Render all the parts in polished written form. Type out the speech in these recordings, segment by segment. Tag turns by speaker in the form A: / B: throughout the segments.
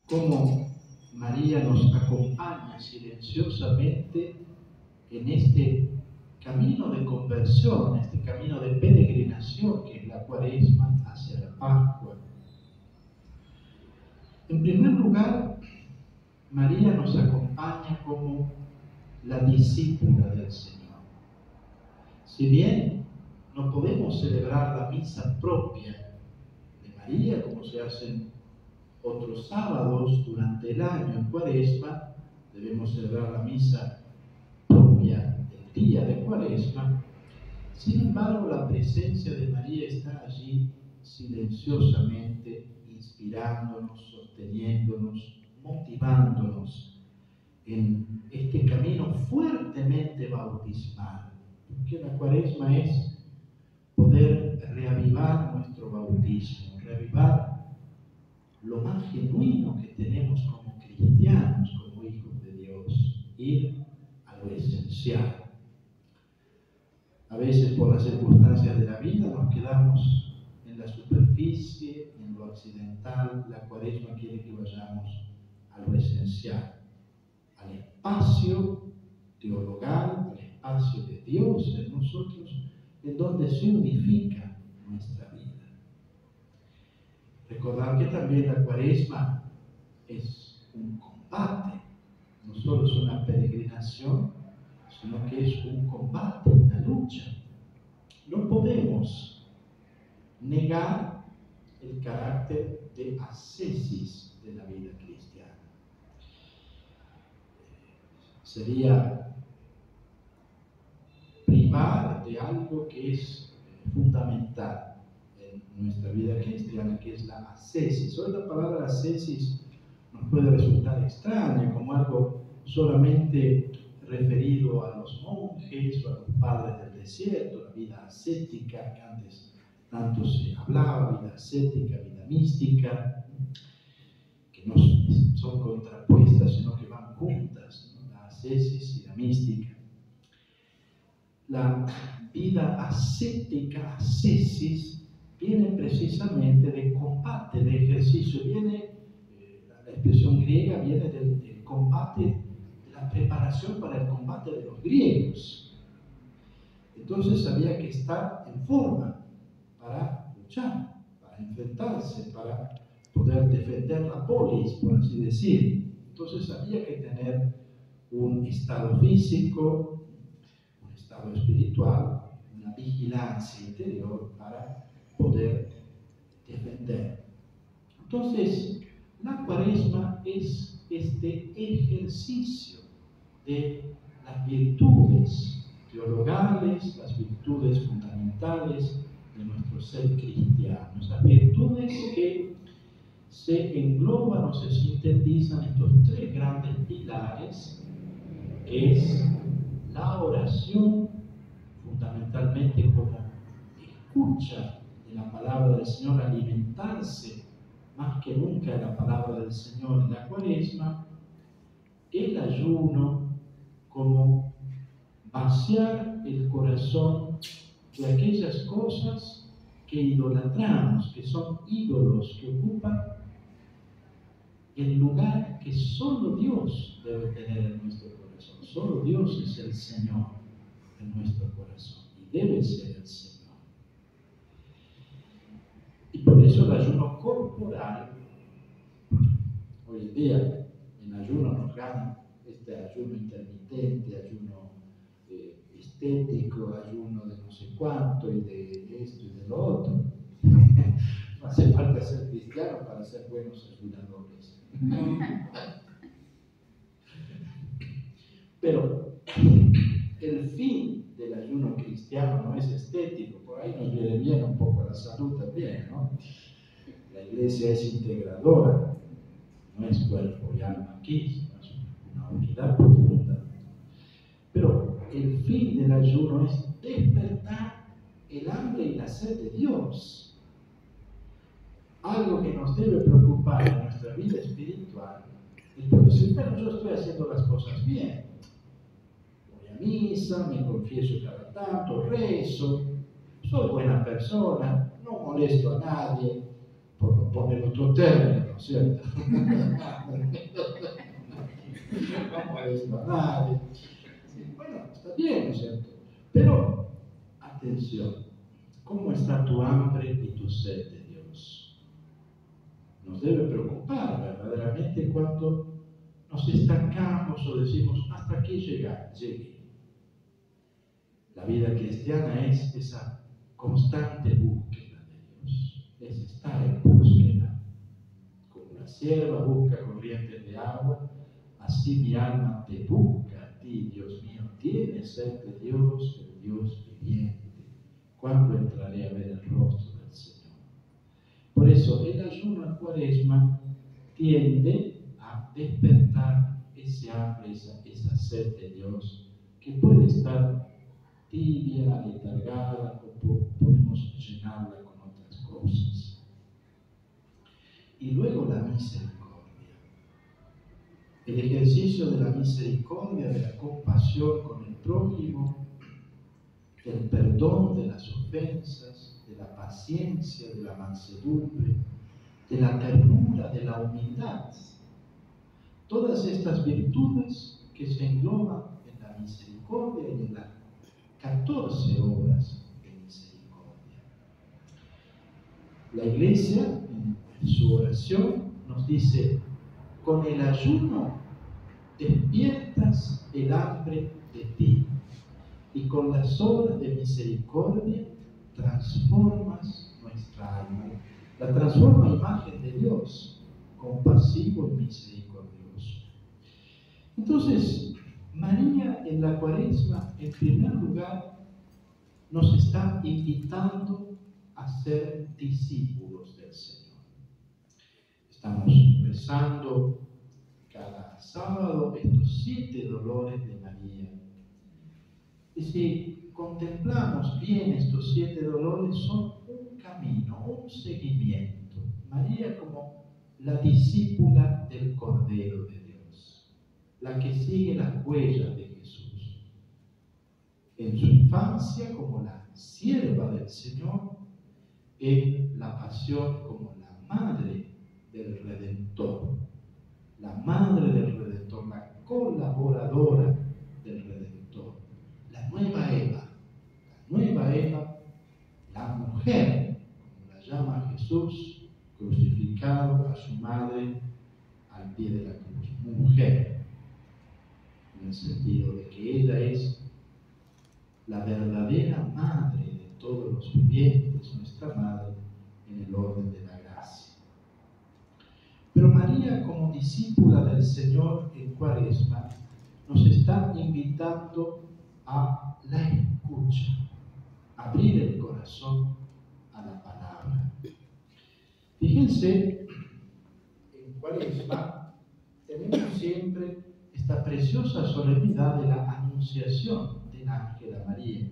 A: cómo María nos acompaña silenciosamente en este camino de conversión, en este camino de peregrinación que es la Cuaresma hacia la Pascua. En primer lugar, María nos acompaña como la discípula del Señor. Si bien no podemos celebrar la misa propia de María, como se hacen otros sábados durante el año en Cuaresma, debemos celebrar la misa propia del día de Cuaresma. Sin embargo, la presencia de María está allí silenciosamente, inspirándonos, sosteniéndonos, motivándonos en este camino fuertemente bautismal. Porque la Cuaresma es poder reavivar nuestro bautismo, reavivar lo más genuino que tenemos como cristianos, como hijos de Dios, ir a lo esencial. A veces por las circunstancias de la vida nos quedamos en la superficie, en lo accidental. La Cuaresma quiere que vayamos a lo esencial, al espacio teologal, al espacio de Dios en nosotros, en donde se unifica nuestra vida. Recordar que también la Cuaresma es un combate, no solo es una peregrinación, sino que es un combate, una lucha. No podemos negar el carácter de ascesis de la vida cristiana. Sería privar de algo que es fundamental en nuestra vida cristiana, que es la ascesis. Hoy la palabra ascesis nos puede resultar extraña, como algo solamente referido a los monjes o a los padres del desierto, la vida ascética que antes tanto se hablaba, vida ascética, vida mística, que no son contrapuestas, sino que van juntas, ¿no? La ascesis y la mística. La vida ascética, ascesis, viene precisamente de combate, de ejercicio, la expresión griega viene del combate, de la preparación para el combate de los griegos. Entonces había que estar en forma para luchar, para enfrentarse, para poder defender la polis, por así decir. Entonces había que tener un estado físico, un estado espiritual, una vigilancia interior para poder defender. Entonces, la Cuaresma es este ejercicio de las virtudes teologales, las virtudes fundamentales de nuestro ser cristiano, las virtudes que se engloban o se sintetizan en estos tres grandes pilares, que es la oración, fundamentalmente como escucha de la palabra del Señor, alimentarse más que nunca de la palabra del Señor en la Cuaresma, el ayuno como vaciar el corazón de aquellas cosas que idolatramos, que son ídolos, que ocupan el lugar que solo Dios debe tener en nuestro corazón. Solo Dios es el Señor en nuestro corazón y debe ser el Señor. Y por eso el ayuno corporal, hoy en día en ayuno nos gana este ayuno intermitente, ayuno estético, ayuno de no sé cuánto y de esto y de lo otro. No hace falta ser cristiano para ser buenos ayunadores. Pero el fin del ayuno cristiano no es estético, por ahí nos viene bien un poco la salud también, ¿no? La iglesia es integradora, no es cuerpo y alma aquí, no es una unidad profunda. Pero el fin del ayuno es despertar el hambre y la sed de Dios. Algo que nos debe preocupar en nuestra vida espiritual es decir, pero yo estoy haciendo las cosas bien. Voy a misa, me confieso cada tanto, rezo, soy buena persona, no molesto a nadie, por no poner otro término, ¿no es cierto? No molesta a nadie. Bueno, está bien, ¿no es cierto? Pero, atención, ¿cómo está tu hambre y tu sed de Dios? Nos debe preocupar verdaderamente cuando nos estancamos o decimos, hasta aquí llegué. La vida cristiana es esa constante búsqueda de Dios, es estar en búsqueda. Como la sierva busca corrientes de agua, así mi alma te busca a ti, Dios mío. Tienes sed de Dios, el Dios viviente. ¿Cuándo entraré a ver el rostro del Señor? Por eso el ayuno en Cuaresma tiende a despertar ese hambre, esa sed de Dios, que puede estar tibia, aletargada, o podemos llenarla con otras cosas. Y luego la misericordia. El ejercicio de la misericordia, de la compasión con el prójimo, del perdón de las ofensas, de la paciencia, de la mansedumbre, de la ternura, de la humildad. Todas estas virtudes que se engloban en la misericordia y en las 14 obras de misericordia. La Iglesia, en su oración, nos dice, con el ayuno despiertas el hambre de ti, y con las obras de misericordia transformas nuestra alma. La transforma a imagen de Dios, compasivo y misericordioso. Entonces, María en la Cuaresma, en primer lugar, nos está invitando a ser discípulos del Señor. Estamos rezando cada sábado estos 7 dolores de María. Y si contemplamos bien estos 7 dolores, son un camino, un seguimiento. María como la discípula del Cordero de Dios, la que sigue las huellas de Jesús. En su infancia como la sierva del Señor, en la pasión como la madre del Redentor. La madre del Redentor, la colaboradora del Redentor. La nueva Eva, la mujer, como la llama Jesús, crucificado a su madre al pie de la cruz. Mujer, en el sentido de que ella es la verdadera madre de todos los vivientes, nuestra madre en el orden de la gracia. Pero María, como discípula del Señor en Cuaresma, nos está invitando a la escucha, abrir el corazón a la palabra. Fíjense, en Cuaresma tenemos siempre esta preciosa solemnidad de la Anunciación del ángel a María.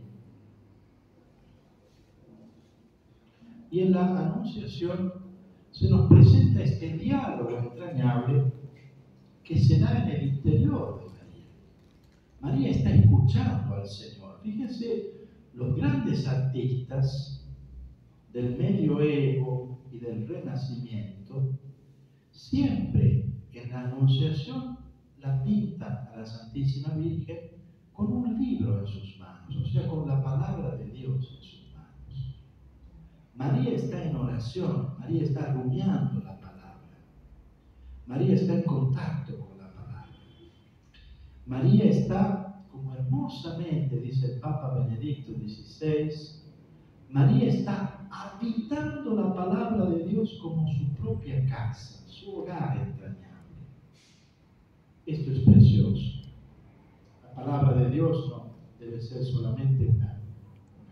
A: Y en la Anunciación se nos presenta este diálogo entrañable que se da en el interior de María. María está escuchando al Señor. Fíjense, los grandes artistas del medioevo y del Renacimiento siempre en la Anunciación la pintan a la Santísima Virgen con un libro en sus manos, o sea, con la palabra de Dios en sus manos. María está en oración, María está rumiando la palabra. María está en contacto con la palabra. María está, como hermosamente dice el Papa Benedicto XVI, María está habitando la palabra de Dios como su propia casa, su hogar entrañable. Esto es precioso. La palabra de Dios no debe ser solamente una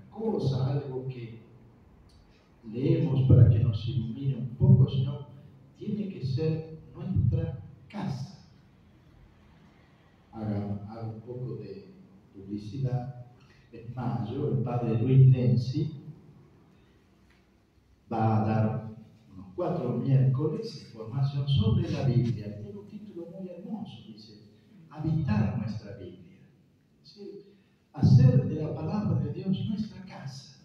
A: cosa, algo que leemos para que nos ilumine un poco, sino tiene que ser nuestra casa. Hago un poco de publicidad. En mayo, el padre Luis Lenzi va a dar unos 4 miércoles de formación sobre la Biblia. Tiene un título muy hermoso, dice, habitar nuestra Biblia. Es decir, hacer de la palabra de Dios nuestra casa,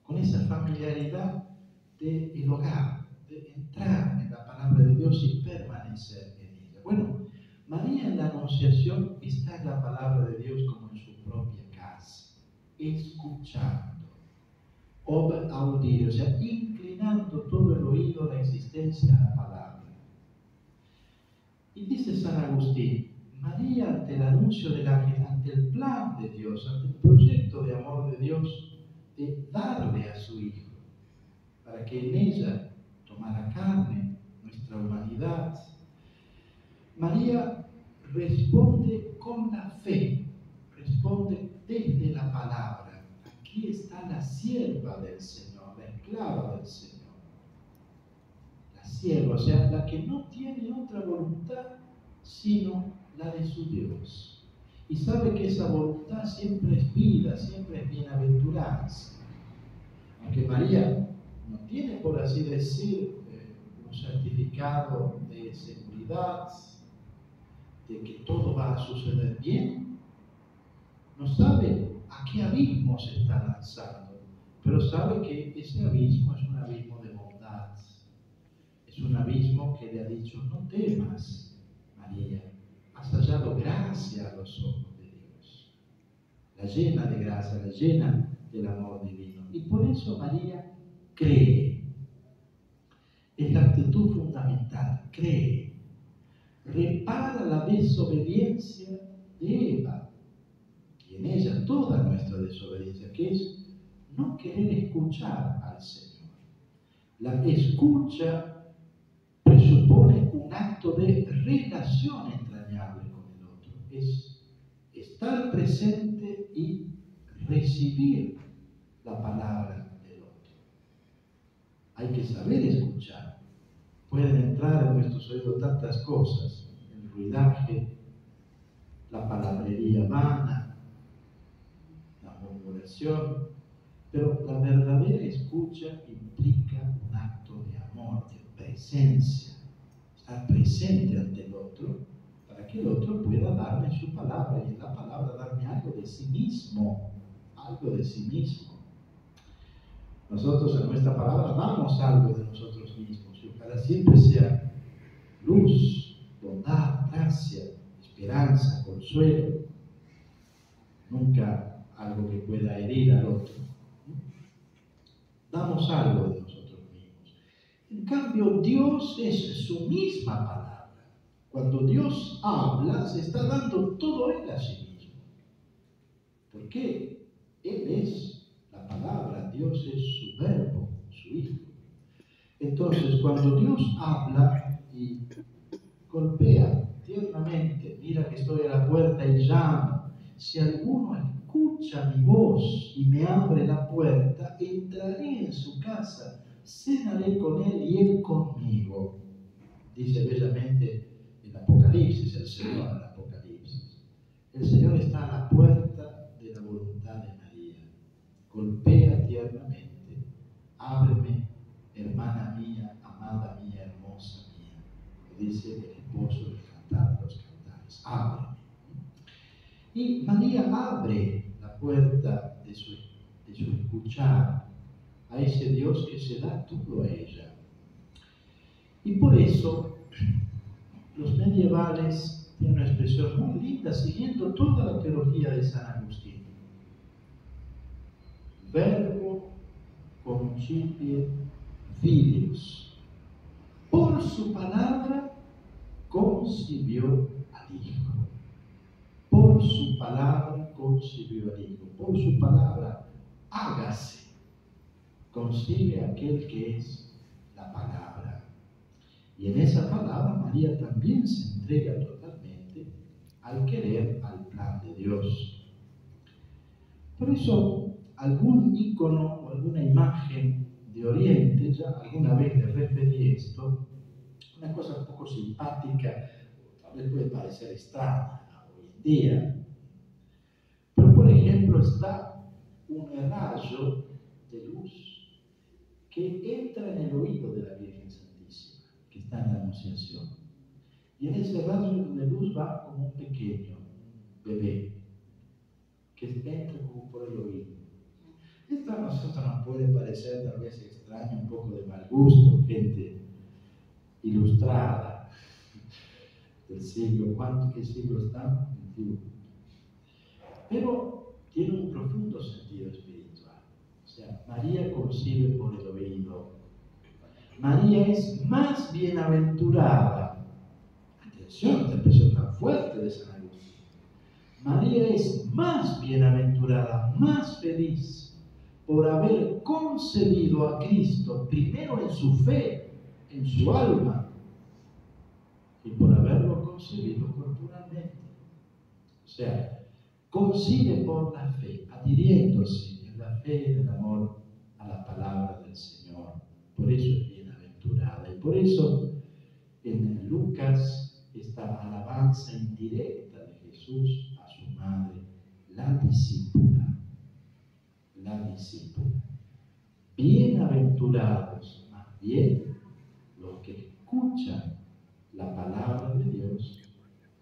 A: con esa familiaridad del hogar, de entrar en la palabra de Dios y permanecer en ella. Bueno, María en la Anunciación está en la palabra de Dios como en su propia casa, escuchando, audir, o sea, inclinando todo el oído a la existencia a la palabra. Y dice San Agustín, María ante el anuncio del ángel, ante el plan de Dios, ante el proyecto de amor de Dios, de darle a su Hijo, para que en ella tomara carne nuestra humanidad. María responde con la fe, responde desde la palabra. Aquí está la sierva del Señor, la esclava del Señor. La sierva, o sea, la que no tiene otra voluntad sino la de su Dios. Y sabe que esa voluntad siempre es vida, siempre es bienaventuranza. Aunque María no tiene, por así decir, un certificado de seguridad, de que todo va a suceder bien, no sabe a qué abismo se está lanzando, pero sabe que ese abismo es un abismo de bondad, es un abismo que le ha dicho, no temas, María, has hallado gracia a los ojos de Dios, la llena de gracia, la llena del amor divino. Y por eso María cree, es la actitud fundamental, cree, repara la desobediencia de Eva, y en ella toda nuestra desobediencia, que es no querer escuchar al Señor. La escucha presupone un acto de relación entrañable con el otro, es estar presente y recibir la palabra del otro. Hay que saber escuchar. Pueden entrar en nuestros oídos tantas cosas, el ruidaje, la palabrería vana, la murmuración, pero la verdadera escucha implica un acto de amor, de presencia, estar presente ante el otro, para que el otro pueda darme su palabra, y en la palabra darme algo de sí mismo, algo de sí mismo. Nosotros en nuestra palabra damos algo de nosotros mismos, y ojalá siempre sea luz, bondad, gracia, esperanza, consuelo, nunca algo que pueda herir al otro. Damos algo de nosotros mismos. En cambio, Dios es su misma palabra. Cuando Dios habla, se está dando todo Él a sí mismo. ¿Por qué? Él es la palabra, Dios es su verbo, su Hijo. Entonces, cuando Dios habla y golpea tiernamente, mira que estoy a la puerta y llamo, si alguno escucha mi voz y me abre la puerta, entraré en su casa, cenaré con él y él conmigo. Dice bellamente el Apocalipsis, el Señor en el Apocalipsis. El Señor está a la puerta de la voluntad de María. Golpea tiernamente, ábreme, hermana mía, amada mía, hermosa mía. Lo dice el esposo del cantar de los cantares, ábreme. Y María abre la puerta de su escuchar a ese Dios que se da todo a ella. Y por eso los medievales tienen una expresión muy linda siguiendo toda la teología de San Agustín. Verbo concipie filius. Por su palabra concibió al Hijo. Por su palabra concibió al Hijo. Por su palabra hágase. Concibe aquel que es la palabra. Y en esa palabra María también se entrega totalmente al querer, al plan de Dios. Por eso, algún ícono o alguna imagen de Oriente, ya alguna vez le referí esto, una cosa un poco simpática, tal vez puede parecer extraña hoy en día, pero por ejemplo está un rayo de luz que entra en el oído de la Virgen Santísima, que está en la Anunciación. Y en ese rayo de luz va como un pequeño bebé, que entra como por el oído. Esto a nosotros nos puede parecer tal vez extraño, un poco de mal gusto, gente ilustrada del siglo, ¿qué siglo estamos? Pero tiene un profundo sentido espiritual. O sea, María concibe por el oído. María es más bienaventurada. Atención, esta expresión tan fuerte de San Agustín. María es más bienaventurada, más feliz por haber concebido a Cristo primero en su fe, en su alma, y por haberlo concebido corporalmente. O sea, concibe por la fe, adhiriéndose en la fe y en el amor a la palabra del Señor. Por eso es bienaventurada. Y por eso en Lucas, esta alabanza indirecta de Jesús a su madre, la discípula. La discípula. Bienaventurados, más bien, los que escuchan la palabra de Dios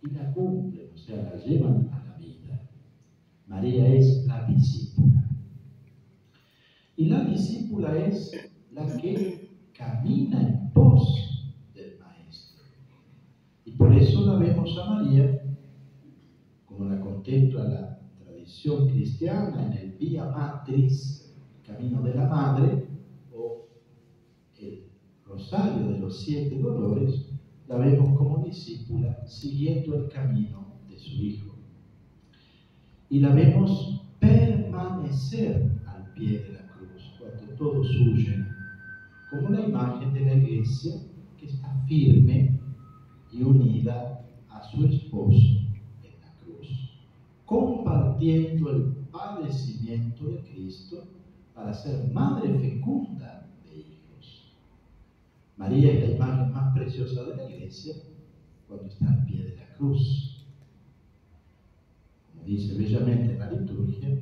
A: y la cumplen, o sea, la llevan a la vida. María es la discípula. Y la discípula es la que camina en pos del Maestro. Y por eso la vemos a María, como la contempla la tradición cristiana en el Vía Matris, Camino de la Madre, o el Rosario de los 7 Dolores, la vemos como discípula siguiendo el camino de su Hijo. Y la vemos permanecer al pie de la cruz, cuando todos huyen, como la imagen de la iglesia que está firme y unida a su esposo en la cruz, compartiendo el padecimiento de Cristo para ser madre fecunda de hijos. María es la imagen más preciosa de la iglesia cuando está al pie de la cruz. Como dice bellamente en la liturgia,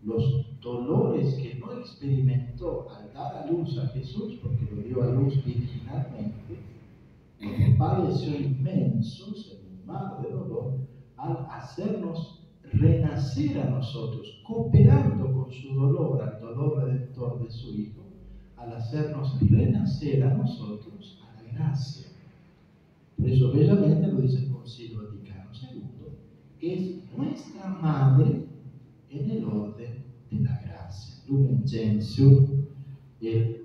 A: los dolores que no experimentó al dar a luz a Jesús, porque lo dio a luz virginalmente, los padeció inmensos en un mar de dolor al hacernos renacer a nosotros, cooperando con su dolor, al dolor redentor de su Hijo, al hacernos renacer a nosotros a la gracia. Por eso bellamente lo dice el Concilio Vaticano II, es nuestra madre en el orden de la gracia. Lumen Gentium, el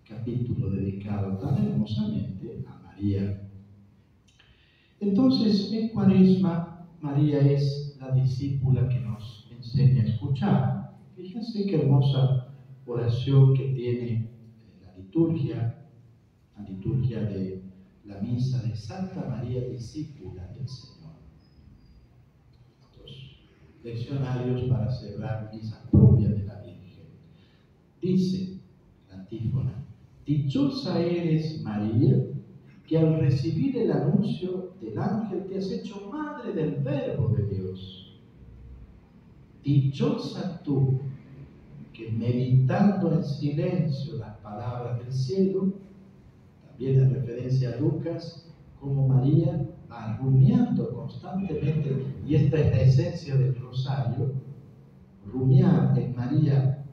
A: capítulo dedicado tan hermosamente a María. Entonces, en Cuaresma, María es la discípula que nos enseña a escuchar. Fíjense qué hermosa oración que tiene la liturgia de la misa de Santa María, discípula del Señor. Estos leccionarios para celebrar misa propia de la Virgen. Dice la antífona: dichosa eres, María, que al recibir el anuncio del ángel te has hecho madre del Verbo de Dios. Dichosa tú, que meditando en silencio las palabras del cielo, también en referencia a Lucas, como María va rumiando constantemente, y esta es la esencia del rosario, rumiar en María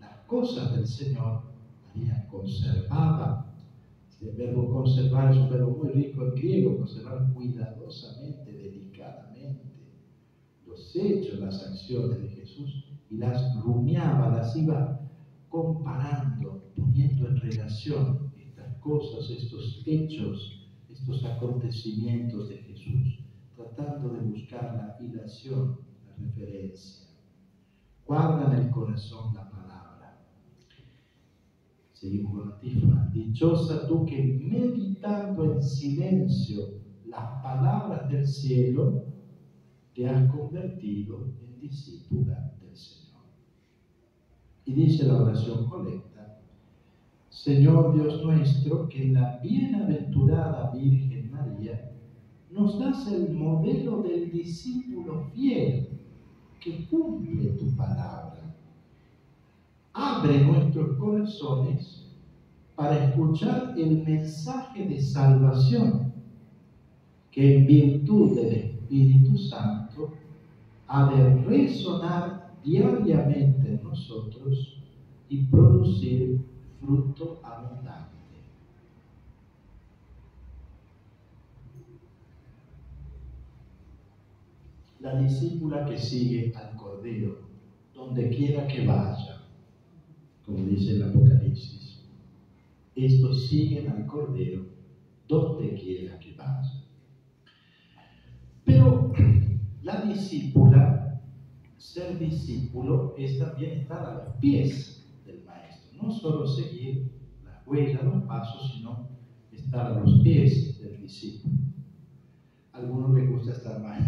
A: las cosas del Señor. María conservaba. El verbo conservar es un verbo muy rico en griego, conservar cuidadosamente, delicadamente, los hechos, las acciones de Jesús, y las rumiaba, las iba comparando, poniendo en relación estas cosas, estos hechos, estos acontecimientos de Jesús, tratando de buscar la hilación, la referencia. Guarda en el corazón la palabra. Seguimos con la antífona: dichosa tú que meditando en silencio las palabras del cielo, te has convertido en discípula del Señor. Y dice la oración colecta: Señor Dios nuestro, que en la bienaventurada Virgen María nos das el modelo del discípulo fiel que cumple tu palabra. Abre nuestros corazones para escuchar el mensaje de salvación que en virtud del Espíritu Santo ha de resonar diariamente en nosotros y producir fruto abundante. La discípula que sigue al Cordero, donde quiera que vaya, como dice el Apocalipsis. Estos siguen al Cordero, donde quiera que vaya. Pero la discípula, ser discípulo, es también estar a los pies del Maestro. No solo seguir las huellas, los pasos, sino estar a los pies del discípulo. A algunos les gusta estar más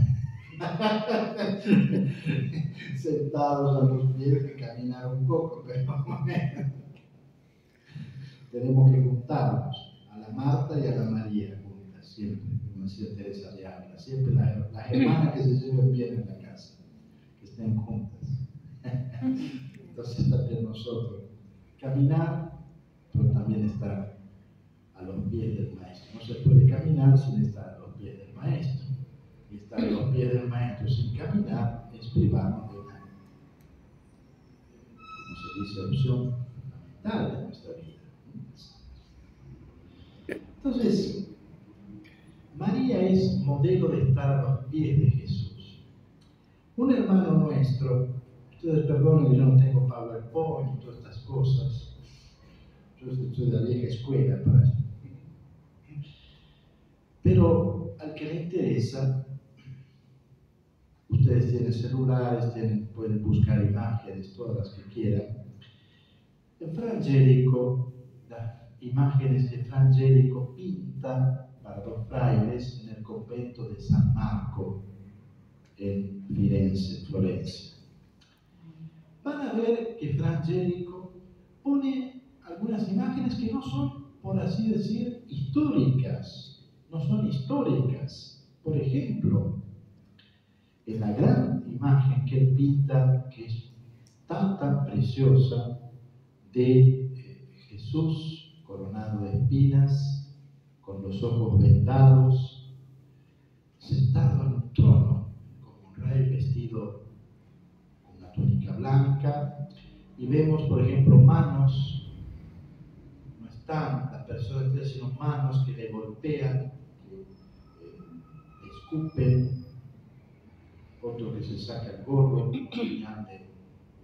A: sentados a los pies y caminar un poco, pero tenemos que juntarnos a la Marta y a la María juntas, siempre, como decía Teresa de Ávila, siempre las hermanas que se lleven bien en la casa, que estén juntas. Entonces también nosotros caminar, pero también estar a los pies del Maestro. No se puede caminar sin estar a los pies del Maestro. Y estar a los pies del Maestro sin caminar es privarnos de una, como se dice, opción fundamental de nuestra vida. Entonces, María es modelo de estar a los pies de Jesús. Un hermano nuestro, ustedes perdonen que yo no tengo PowerPoint y todas estas cosas, yo soy de la vieja escuela para esto. Pero al que le interesa, ustedes tienen celulares, pueden buscar imágenes, todas las que quieran. En Fra Angelico, las imágenes de Fra Angelico pinta para los frailes en el convento de San Marco, en Firenze, Florencia. Van a ver que Fra Angelico pone algunas imágenes que no son, por así decir, históricas. No son históricas. Por ejemplo, en la gran imagen que él pinta, que es tan preciosa, de Jesús coronado de espinas, con los ojos vendados, sentado en un trono, como un rey vestido con una túnica blanca, y vemos, por ejemplo, manos, no están las personas, sino manos que le golpean, que le escupen, otro que se saca el gorro, señal de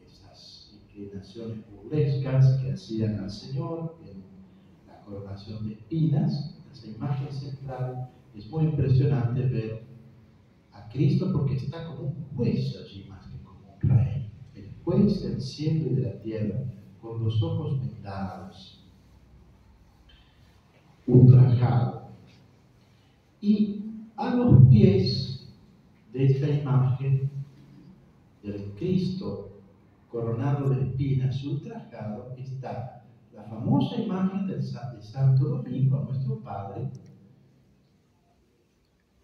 A: esas inclinaciones burlescas que hacían al Señor en la coronación de espinas. Esa imagen central es muy impresionante ver a Cristo porque está como un juez allí más que como un rey, el juez del cielo y de la tierra, con los ojos vendados, ultrajado. Y a los pies de esta imagen del Cristo coronado de espinas y ultrajado está la famosa imagen de Santo Domingo, nuestro Padre,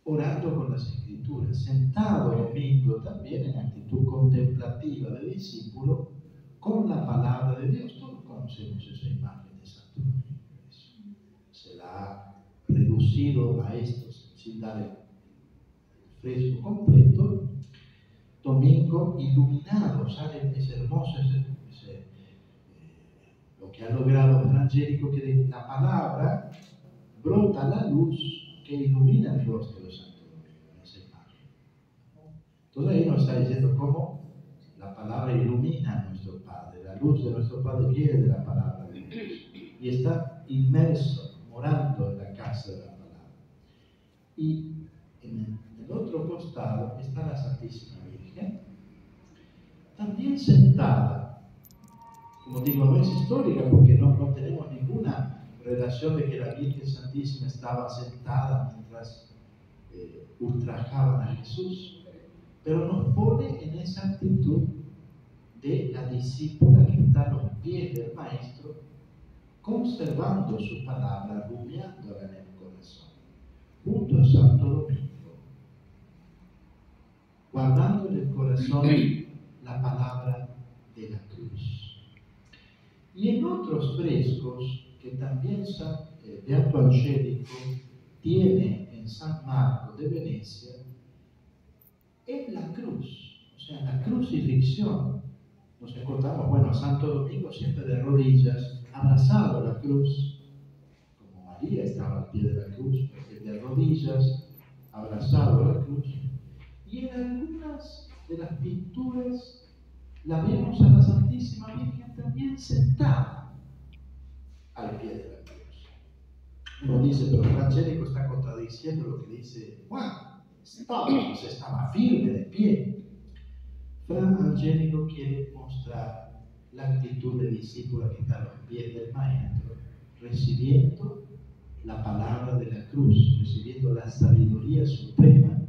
A: orando con las Escrituras, sentado Domingo también en actitud contemplativa de discípulo con la palabra de Dios. Todos conocemos esa imagen de Santo Domingo. Se la ha reducido a esto sin dar el fresco completo. Domingo iluminado, ¿saben? Es hermoso lo que ha logrado Fra Angelico, que de la palabra brota la luz que ilumina el rostro de Santo Domingo en esa imagen. Entonces ahí nos está diciendo cómo la palabra ilumina a nuestro Padre, la luz de nuestro Padre viene de la palabra de Dios y está inmerso, morando en la casa de la palabra. Y en el otro costado está la Santísima Virgen, también sentada. Como digo, no es histórica porque no tenemos ninguna relación de que la Virgen Santísima estaba sentada mientras ultrajaban a Jesús, pero nos pone en esa actitud de la discípula que está a los pies del Maestro, conservando su palabra, rumiándola en el corazón, junto a Santo Domingo, guardando en el corazón la palabra de la cruz. Y en otros frescos que también Beato Angelico tiene en San Marco de Venecia, es la cruz. O sea, en la crucifixión nos encontramos, bueno, Santo Domingo siempre de rodillas, abrazado a la cruz, como María estaba al pie de la cruz, de rodillas, abrazado a la cruz. Y en algunas de las pinturas la vemos a la Santísima Virgen también sentada al pie de la cruz. Uno dice, pero Francesco está contradiciendo lo que dice Juan. Estaba firme de pie. Fran Angélico quiere mostrar la actitud de discípula que está a los pies del Maestro, recibiendo la palabra de la cruz, recibiendo la sabiduría suprema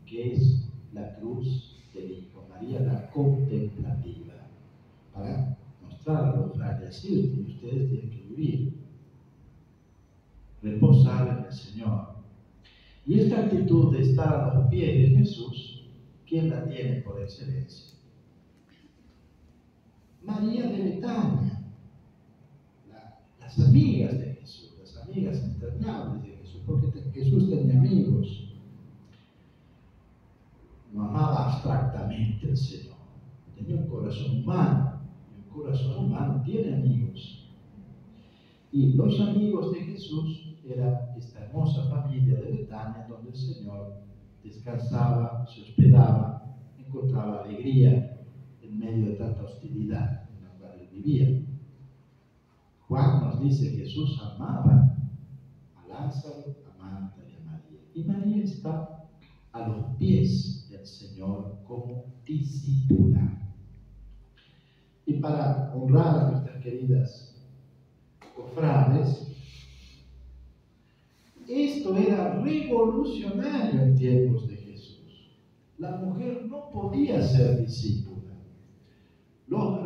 A: que es la cruz del Hijo. María la contemplativa, para mostrar a los frailes, así que ustedes tienen que vivir, reposar en el Señor. Y esta actitud de estar a los pies de Jesús, ¿quién la tiene por excelencia? María de Betania, las amigas de Jesús, las amigas entrañables de Jesús, porque Jesús tenía amigos. No amaba abstractamente al Señor, tenía un corazón humano, y un corazón humano tiene amigos. Y los amigos de Jesús era esta hermosa familia de Betania, donde el Señor descansaba, se hospedaba, encontraba alegría en medio de tanta hostilidad en la cual él vivía. Juan nos dice que Jesús amaba a Lázaro, a Marta y a María. Y María está a los pies del Señor como discípula. Y para honrar a nuestras queridas cofrades, esto era revolucionario en tiempos de Jesús. La mujer no podía ser discípula. Los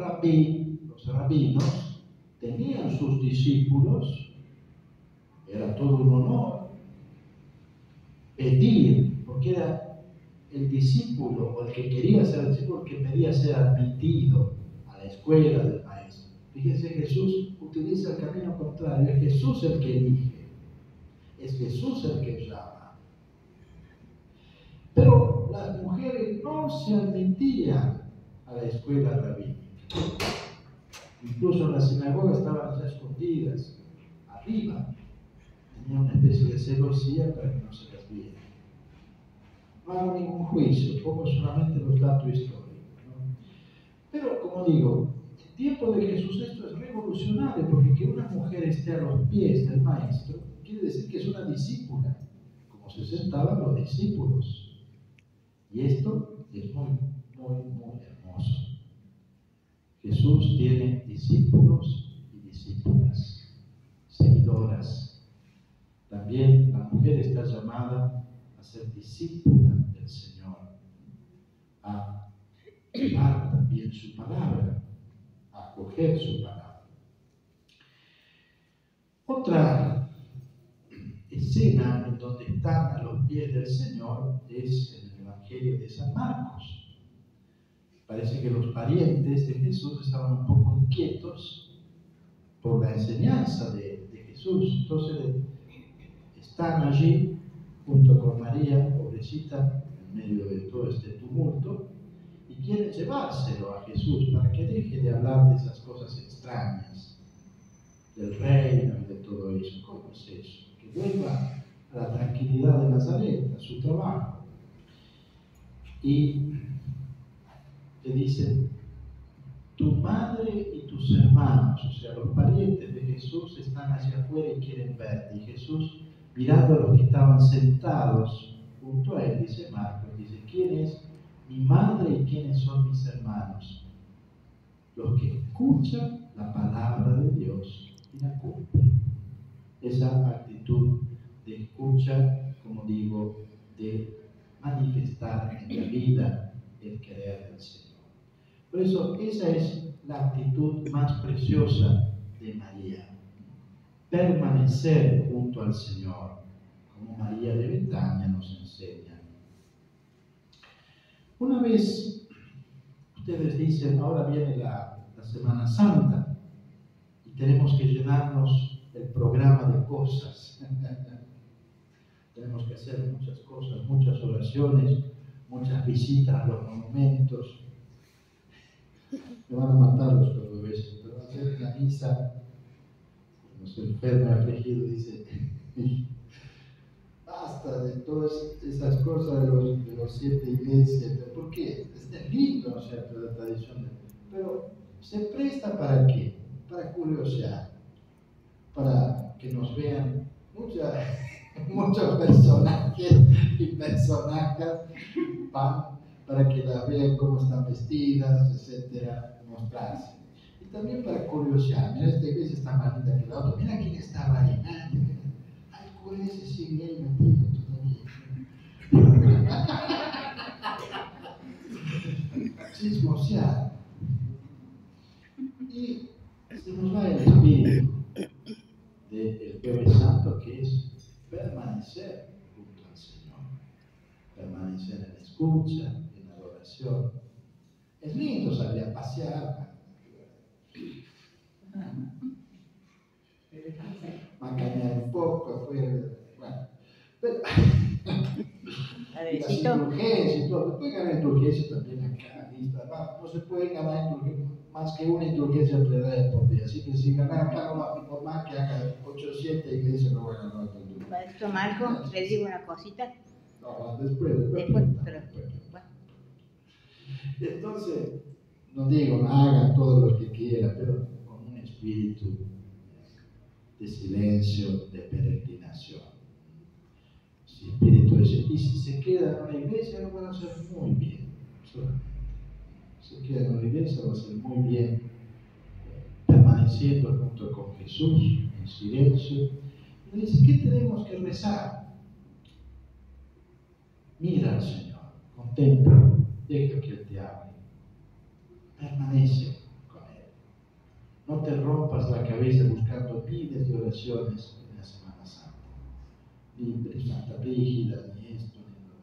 A: rabinos tenían sus discípulos, era todo un honor pedir, porque era el discípulo o el que quería ser discípulo que pedía ser admitido a la escuela del maestro. Fíjense, Jesús utiliza el camino contrario, es Jesús el que elige. Es Jesús el que llama. Pero las mujeres no se admitían a la escuela rabínica. Incluso en la sinagoga estaban ya escondidas, arriba. Tenía una especie de celosía para que no se las viera. No hago ningún juicio, pongo solamente los datos históricos, ¿no? Pero, como digo, en tiempo de Jesús esto es revolucionario, porque que una mujer esté a los pies del Maestro quiere decir que es una discípula, como se sentaban los discípulos. Y esto es muy, muy, muy hermoso. Jesús tiene discípulos y discípulas, seguidoras. También la mujer está llamada a ser discípula del Señor, a llevar también su palabra, a acoger su palabra. Otra escena en donde están a los pies del Señor es en el Evangelio de San Marcos. Parece que los parientes de Jesús estaban un poco inquietos por la enseñanza de Jesús. Entonces están allí junto con María, pobrecita, en medio de todo este tumulto, y quieren llevárselo a Jesús para que deje de hablar de esas cosas extrañas, del reino y de todo eso. ¿Cómo es eso? Que vuelva a la tranquilidad de Nazaret, a su trabajo. Y le dicen, tu madre y tus hermanos, o sea, los parientes de Jesús, están hacia afuera y quieren verte. Y Jesús, mirando a los que estaban sentados junto a él, dice Marcos, dice, ¿quién es mi madre y quiénes son mis hermanos? Los que escuchan la palabra de Dios y la cumplen. Esa actitud de escucha, como digo, de manifestar en la vida el querer del Señor. Por eso, esa es la actitud más preciosa de María. Permanecer junto al Señor, como María de Betania nos enseña. Una vez, ustedes dicen, ahora viene la Semana Santa y tenemos que llenarnos el programa de cosas. Tenemos que hacer muchas cosas, muchas oraciones, muchas visitas a los monumentos. Me van a matar los cordobeses, pero va a ser una misa, cuando se enferma y afligido dice, basta de todas esas cosas de los 7 iglesias. ¿Por qué? Es lindo, ¿no es cierto?, la tradición, pero se presta ¿para qué? Para curiosear, para que nos vean muchos personajes y personajes, para que las vean cómo están vestidas, etcétera, mostrarse. Y también para curiosear, mira, esta iglesia está más linda que la otra, mira quién estaba ahí, ay, ¿cuál es ese sigue ahí metido todavía? Chismosear. Y se nos va el espíritu del Jueves Santo, que es permanecer junto al Señor, permanecer en la escucha, en la adoración. Es lindo salir a pasear, macanear un poco afuera, bueno, pero las indulgencias y todo, se puede ganar indulgencia también acá, no se puede ganar más que una indulgencia plena por día, así que si ganar acá no va, por más que haga 800 iglesias no va a ganar otra indulgencia.
B: Maestro Marco, ¿le digo una cosita?
A: No, después.
B: Bueno.
A: Entonces, no digo, hagan todo lo que quieran, pero con un espíritu de silencio, de peregrinación. Si espíritu y si se quedan en una iglesia, lo van a hacer muy bien. Se quedan en una iglesia, va a ser muy bien, permaneciendo junto con Jesús, en silencio. Y dice, ¿qué tenemos que rezar? Mira al Señor, contempla, deja que Él te hable, permanece con Él. No te rompas la cabeza buscando miles de oraciones en la Semana Santa, ni Santa Brígida, ni esto, ni lo.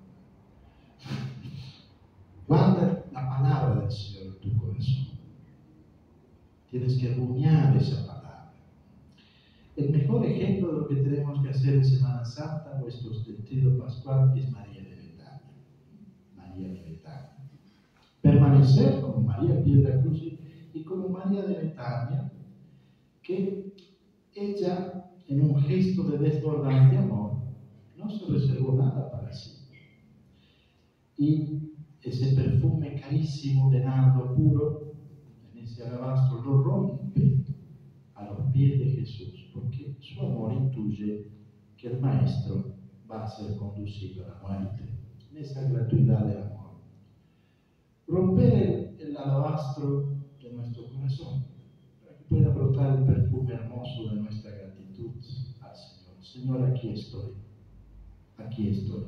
A: Guarda la palabra del Señor en tu corazón. Tienes que rumiar esa palabra. El mejor ejemplo de lo que tenemos que hacer en Semana Santa, nuestro sentido pascual, es María de Betania. María de Betania. Permanecer como María Piedra Cruz y como María de Betania, que ella, en un gesto de desbordante amor, no se reservó nada para sí. Y ese perfume carísimo de nardo puro, en ese alabastro, lo rompe a los pies de Jesús, porque su amor intuye que el Maestro va a ser conducido a la muerte, en esa gratuidad de amor. Romper el alabastro de nuestro corazón, para que pueda brotar el perfume hermoso de nuestra gratitud al Señor. Señor, aquí estoy, aquí estoy.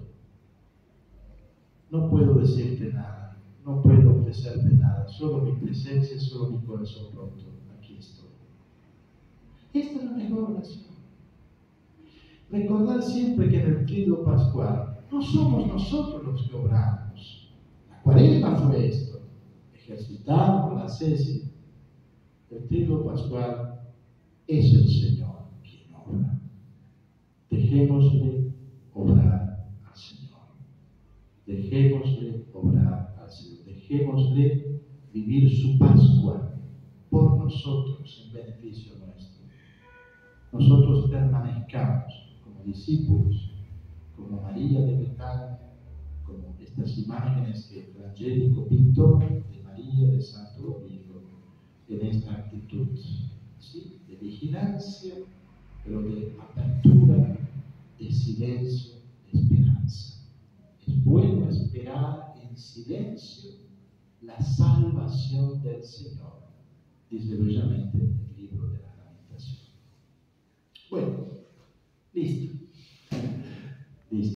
A: No puedo decirte nada, no puedo ofrecerte nada, solo mi presencia, solo mi corazón roto, aquí estoy. Esta es la mejor oración. Recordar siempre que en el Tríduo Pascual no somos nosotros los que obramos. La Cuaresma fue esto, ejercitamos la ascesis. El Tríduo Pascual es el Señor quien obra. Dejémosle obrar al Señor. Dejémosle obrar al Señor. Dejémosle vivir su Pascua por nosotros en beneficio nuestro. Nosotros permanezcamos como discípulos, como María de Betania, como estas imágenes que Frangélico pintó de María de Santo Domingo, en esta actitud, ¿sí?, de vigilancia, pero de apertura, de silencio, de esperanza. Es bueno esperar en silencio la salvación del Señor, dice bellamente el libro de la Lamentación. Bueno, listo.